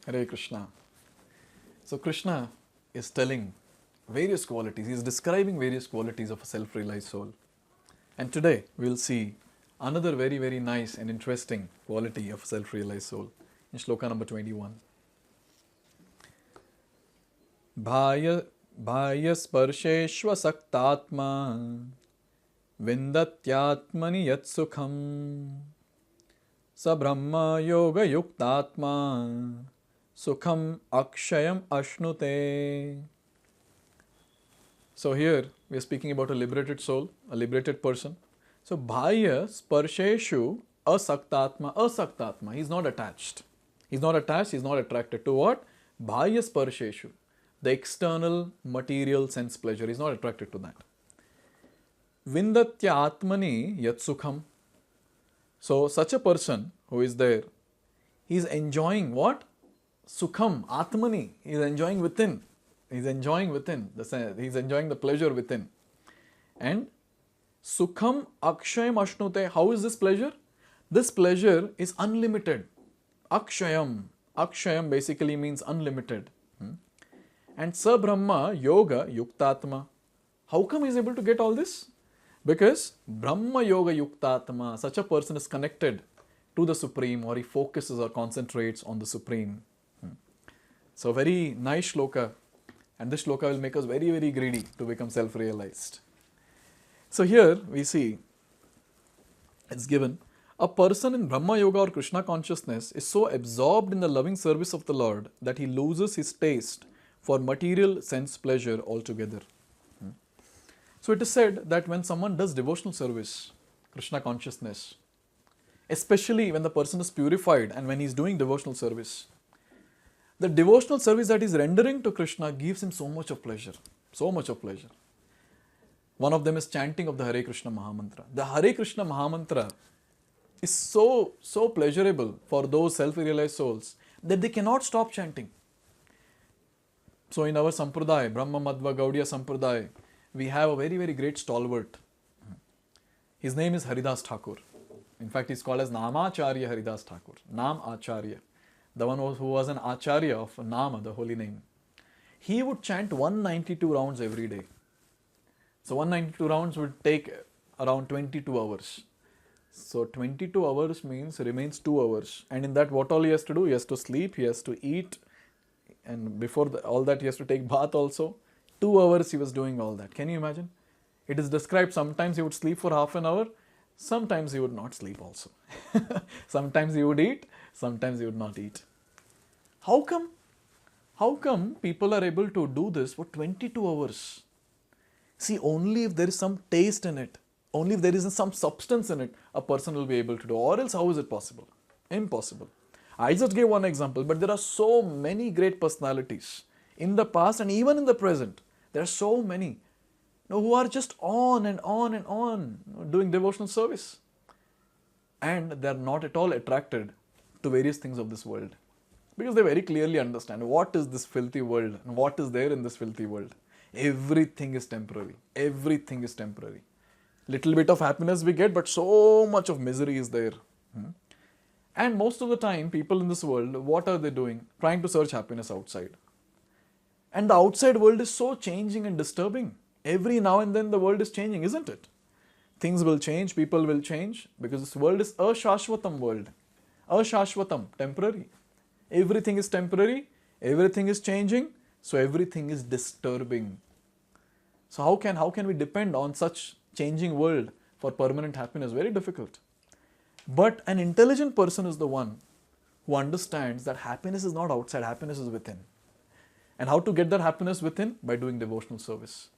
Hare Krishna. So Krishna is telling various qualities. He is describing various qualities of a self-realized soul. And today we will see another very, very nice and interesting quality of a self-realized soul in shloka number 21. Bhaya sparsheshva saktatma vindatyatmani yat sukham sa brahma yoga yuktatma sukham akshayam ashnute. So here we are speaking about a liberated soul, a liberated person. So bhaya sparsheshu asaktatma. He is not attached. He is not attached, he is not attracted to what? Bhaya sparsheshu. The external material sense pleasure. He is not attracted to that. Vindatya atmani yat sukham. So such a person who is there, he is enjoying what? Sukham, atmani. He is enjoying within. He is enjoying within. He is enjoying the pleasure within. And sukham akshayam ashnute. How is this pleasure? This pleasure is unlimited. Akshayam. Akshayam basically means unlimited. And Sa Brahma Yoga Yuktatma. How come he is able to get all this? Because Brahma Yoga Yuktatma, such a person is connected to the Supreme, or he focuses or concentrates on the Supreme. So very nice shloka, and this shloka will make us very, very greedy to become self-realized. So here we see, it's given, a person in Brahma Yoga or Krishna consciousness is so absorbed in the loving service of the Lord that he loses his taste for material sense pleasure altogether. So it is said that when someone does devotional service, Krishna consciousness, especially when the person is purified and when he is doing devotional service, the devotional service that he is rendering to Krishna gives him so much of pleasure, so much of pleasure. One of them is chanting of the Hare Krishna Mahamantra. The Hare Krishna Mahamantra is so pleasurable for those self-realized souls that they cannot stop chanting. So in our Sampradaya, Brahma Madhva Gaudiya Sampradaya, we have a very, very great stalwart. His name is Haridas Thakur. In fact, he is called as Namacharya Haridas Thakur. Nam Acharya. The one who was an Acharya of Nama, the holy name. He would chant 192 rounds every day. So 192 rounds would take around 22 hours. So 22 hours means remains 2 hours. And in that, what all he has to do? He has to sleep, he has to eat, and before all that he has to take bath also. 2 hours he was doing all that. Can you imagine? It is described sometimes he would sleep for half an hour, sometimes he would not sleep also. Sometimes he would eat, sometimes he would not eat. How come? How come people are able to do this for 22 hours? See, only if there is some taste in it, only if there is some substance in it, a person will be able to do. Or else how is it possible? Impossible. I just gave one example, but there are so many great personalities in the past and even in the present. There are so many who are just on and on and on doing devotional service. And they are not at all attracted to various things of this world. Because they very clearly understand what is this filthy world and what is there in this filthy world. Everything is temporary. Everything is temporary. Little bit of happiness we get, but so much of misery is there. And most of the time, people in this world, what are they doing? Trying to search happiness outside. And the outside world is so changing and disturbing. Every now and then the world is changing, isn't it? Things will change, people will change, because this world is a Shashvatam world. Ashashvatam, temporary. Everything is temporary, everything is changing, so everything is disturbing. So how can we depend on such changing world for permanent happiness? Very difficult. But an intelligent person is the one who understands that happiness is not outside, happiness is within. And how to get that happiness within? By doing devotional service.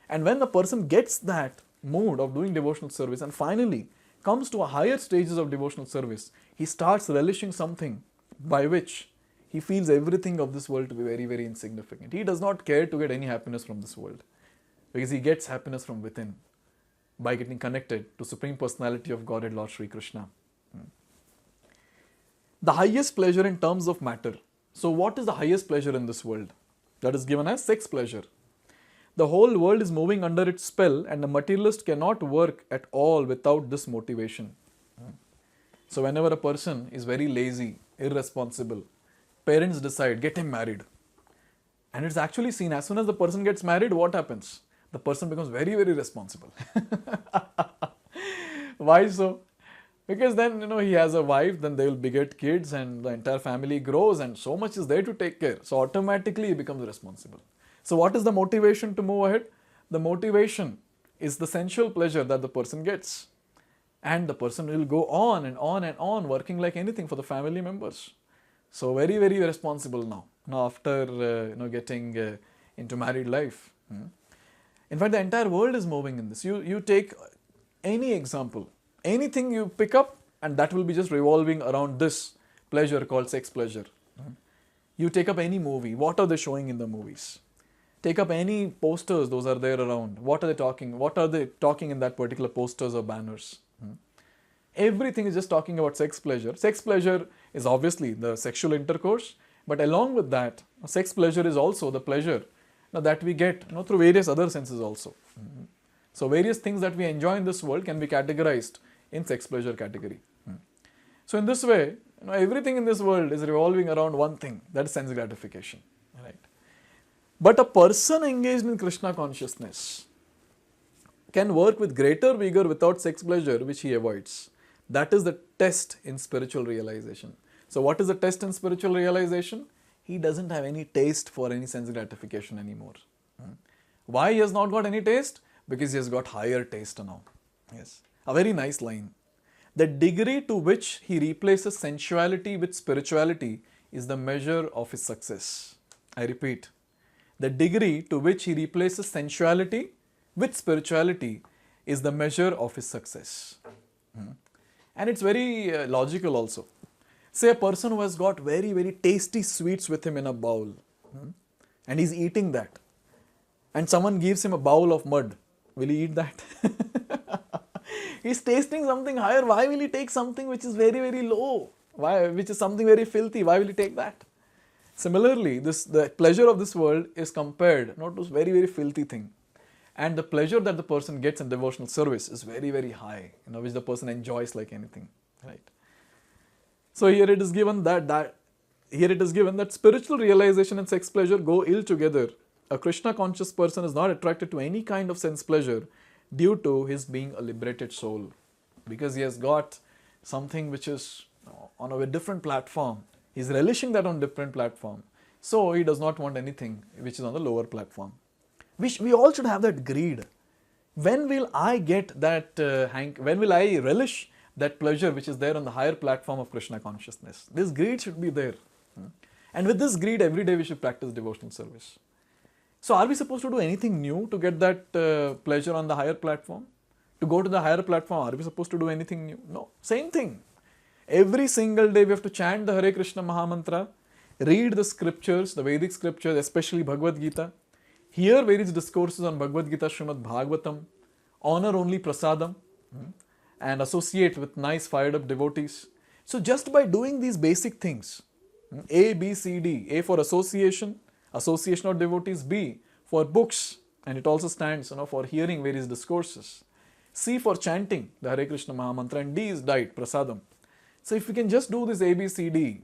And when the person gets that mood of doing devotional service and finally comes to a higher stages of devotional service, he starts relishing something by which he feels everything of this world to be very, very insignificant. He does not care to get any happiness from this world because he gets happiness from within by getting connected to Supreme Personality of Godhead, Lord Sri Krishna. The highest pleasure in terms of matter. So what is the highest pleasure in this world? That is given as sex pleasure. The whole world is moving under its spell and the materialist cannot work at all without this motivation. So whenever a person is very lazy, irresponsible, parents decide, get him married. And it's actually seen, as soon as the person gets married, what happens? The person becomes very, very responsible. Why so? Because then, he has a wife, then they will beget kids and the entire family grows and so much is there to take care. So automatically he becomes responsible. So what is the motivation to move ahead? The motivation is the sensual pleasure that the person gets. And the person will go on and on and on working like anything for the family members. So very, very responsible now. Now after getting into married life. In fact, the entire world is moving in this. You take any example, anything you pick up and that will be just revolving around this pleasure called sex pleasure. You take up any movie, what are they showing in the movies? Take up any posters, those are there around. What are they talking? What are they talking in that particular posters or banners? Everything is just talking about sex pleasure. Sex pleasure is obviously the sexual intercourse, but along with that, sex pleasure is also the pleasure that we get through various other senses also. So various things that we enjoy in this world can be categorized in sex pleasure category. So in this way, everything in this world is revolving around one thing, that is sense gratification. Right? But a person engaged in Krishna consciousness can work with greater vigor without sex pleasure, which he avoids. That is the test in spiritual realization. So what is the test in spiritual realization? He doesn't have any taste for any sense gratification anymore. Why he has not got any taste? Because he has got higher taste now. Yes, a very nice line. The degree to which he replaces sensuality with spirituality is the measure of his success. I repeat, the degree to which he replaces sensuality with spirituality is the measure of his success. And it's very logical also. Say a person who has got very, very tasty sweets with him in a bowl and he's eating that, and someone gives him a bowl of mud, will he eat that? He's tasting something higher. Why will he take something which is very, very low? Which is something very filthy? Why will he take that? Similarly, the pleasure of this world is compared not to very, very filthy thing. And the pleasure that the person gets in devotional service is very, very high, which the person enjoys like anything. Right? So here it is given that spiritual realization and sex pleasure go ill together. A Krishna conscious person is not attracted to any kind of sense pleasure due to his being a liberated soul, because he has got something which is on a different platform. He is relishing that on different platform. So he does not want anything which is on the lower platform. We all should have that greed. When will I get that when will I relish that pleasure which is there on the higher platform of Krishna consciousness? This greed should be there. And with this greed, every day we should practice devotional service. So are we supposed to do anything new to get that pleasure on the higher platform? To go to the higher platform, are we supposed to do anything new? No. Same thing. Every single day we have to chant the Hare Krishna Mahamantra, read the scriptures, the Vedic scriptures, especially Bhagavad Gita, hear various discourses on Bhagavad Gita, Srimad Bhagavatam, honor only prasadam, and associate with nice fired up devotees. So just by doing these basic things, A, B, C, D, A for association of devotees, B for books, and it also stands for hearing various discourses, C for chanting the Hare Krishna Mahamantra, and D is diet, prasadam. So if we can just do this A, B, C, D,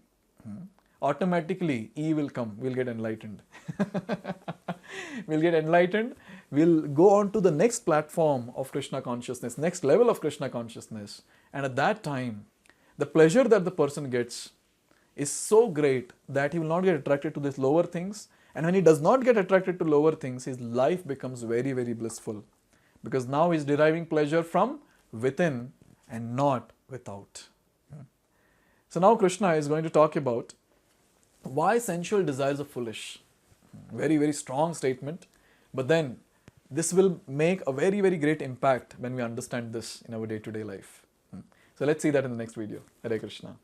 automatically E will come, we'll get enlightened. We'll get enlightened, we'll go on to the next platform of Krishna consciousness, next level of Krishna consciousness, and at that time, the pleasure that the person gets is so great that he will not get attracted to these lower things, and when he does not get attracted to lower things, his life becomes very, very blissful, because now he is deriving pleasure from within and not without. So now Krishna is going to talk about why sensual desires are foolish. Very, very strong statement. But then this will make a very, very great impact when we understand this in our day-to-day life. So let's see that in the next video. Hare Krishna.